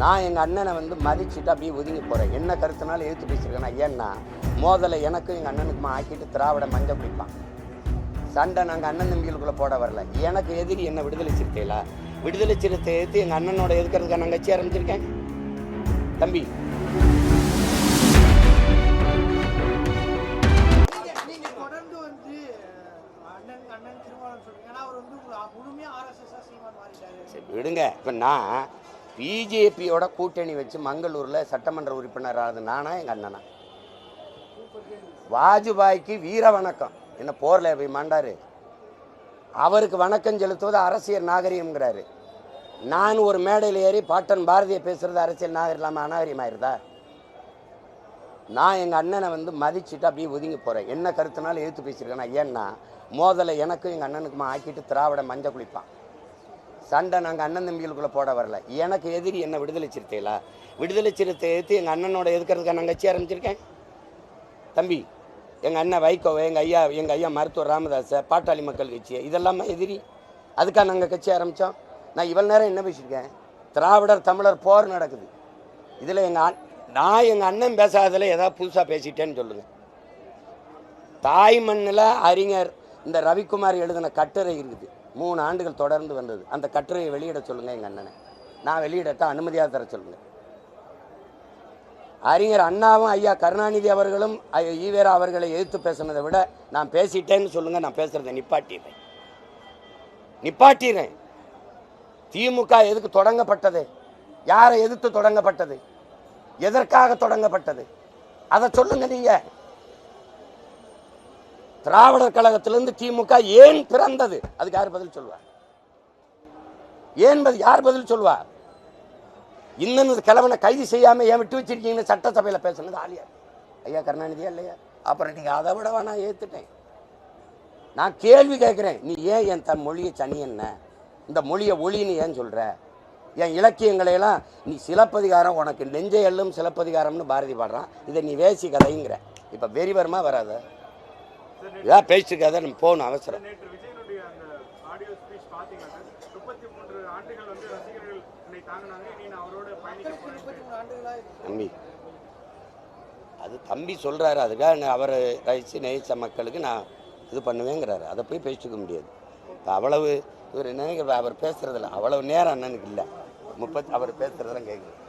நான் எங்கள் அண்ணனை வந்து மதிச்சுட்டு அப்படியே ஒதுங்கி போகிறேன். என்ன கருத்துனாலும் எழுத்து பேசியிருக்கேன்னா, ஏன்னா மோதலை எனக்கும் எங்கள் அண்ணனுக்குமா ஆக்கிட்டு திராவிட மஞ்சள் பிடிப்பான். சண்டை நாங்கள் அண்ணன் தம்பிகளுக்குள்ளே போட வரல. எனக்கு எதிரி என்ன விடுதலை சிறுத்தைகளா? விடுதலை சிறுத்தை எடுத்து எங்கள் அண்ணனோட எதுக்கிறதுக்காக நான் கட்சி ஆரம்பிச்சிருக்கேன். தம்பி விடுங்க. இப்போ நான் பிஜேபியோட கூட்டணி வச்சு மங்களூரில் சட்டமன்ற உறுப்பினர் ஆகுது நானா எங்கள் அண்ணனா? வாஜ்பாய்க்கு வீர வணக்கம் என்ன போரில் போய் மாண்டாரு, அவருக்கு வணக்கம் செலுத்துவது அரசியல் நாகரிகம்ங்கிறாரு. நான் ஒரு மேடையில் ஏறி பாட்டன் பாரதியை பேசுறது அரசியல் நாகரிகம் இல்லாமல் அநாகரிகமாயிருதா? நான் எங்கள் அண்ணனை வந்து மதிச்சுட்டு அப்படியே ஒதுங்கி போகிறேன். என்ன கருத்துனாலும் எழுத்து பேசியிருக்கேன்னா, ஏன்னா மோதலை எனக்கும் எங்கள் அண்ணனுக்குமா ஆக்கிட்டு திராவிட மஞ்சள் குளிப்பான். சண்டை நாங்கள் அண்ணன் தம்பிகளுக்குள்ளே போட வரல. எனக்கு எதிரி என்ன விடுதலை சிறுத்தைகளா? விடுதலை சிறுத்தை எடுத்து எங்கள் அண்ணனோட எதுக்கிறதுக்காக நான் கட்சி ஆரம்பிச்சிருக்கேன். தம்பி எங்கள் அண்ணன் வைகோவை, எங்கள் ஐயா மருத்துவர் ராமதாஸை, பாட்டாளி மக்கள் கட்சியை, இதெல்லாமே எதிரி. அதுக்காக நாங்கள் கட்சி ஆரம்பித்தோம். நான் இவ்வளோ நேரம் என்ன பேசியிருக்கேன்? திராவிடர் தமிழர் போர் நடக்குது. இதில் நான் எங்கள் அண்ணன் பேசாததில் ஏதாவது புதுசாக பேசிட்டேன்னு சொல்லுங்கள். தாய் மண்ணில் அறிஞர் இந்த ரவிக்குமார் எழுதின கட்டுரை இருக்குது, 3 ஆண்டுகள் தொடர்ந்து வந்தது. அந்த கட்டுரையை வெளியிட சொல்லுங்கள் எங்கள் அண்ணனை. நான் வெளியிடத்தான் அனுமதியாக தர சொல்லுங்கள். அறிஞர் அண்ணாவும் ஐயா கருணாநிதி அவர்களும் ஈவேரா அவர்களை எதிர்த்து பேசுனதை விட நான் பேசிட்டேன்னு சொல்லுங்கள். நான் பேசுகிறத நிப்பாட்டிடுறேன். திமுக எதுக்கு தொடங்கப்பட்டது? யாரை எதிர்த்து தொடங்கப்பட்டது? எதற்காக தொடங்கப்பட்டது? அதை சொல்லுங்க. நீங்க திராவிடர் கழகத்திலிருந்து திமுக ஏன் பிறந்தது? அதுக்கு யார் பதில் சொல்லுவார்? யார் பதில் சொல்லுவார்? இன்னும் கிழவனை கைது செய்யாம ஏன் விட்டு வச்சிருக்கீங்கன்னு சட்டசபையில் பேசுனது ஆலியா ஐயா கருணாநிதியா இல்லையா? அப்புறம் நீங்க அதை விடவா நான் ஏத்துட்டேன். நான் கேள்வி கேட்கிறேன். நீ ஏன் என் மொழியை சனி என்ன, இந்த மொழியை ஒளின்னு ஏன் சொல்ற? என் இலக்கியங்களையெல்லாம் நீ சிலப்பதிகாரம், உனக்கு நெஞ்சை எல்லும் சிலப்பதிகாரம்னு பாரதி பாடுறான், இதை நீ வேசி கதைங்கிற. இப்போ வெறிவரமா வராத, இதான் பேசிருக்காத, நம்ம போகணும் அவசரம். தம்பி அது தம்பி சொல்றாரு, அதுக்காக அவர் ரசித்து நேசித்த மக்களுக்கு நான் இது பண்ணுவேங்கிறாரு. அதை போய் பேசிக்க முடியாது. அவ்வளவு இவர் நினைக்கிற அவர் பேசுறதில்ல, அவ்வளவு நேரம் அண்ணனுக்கு இல்லை. அவர் பேசுறதெல்லாம் கேட்குறேன்.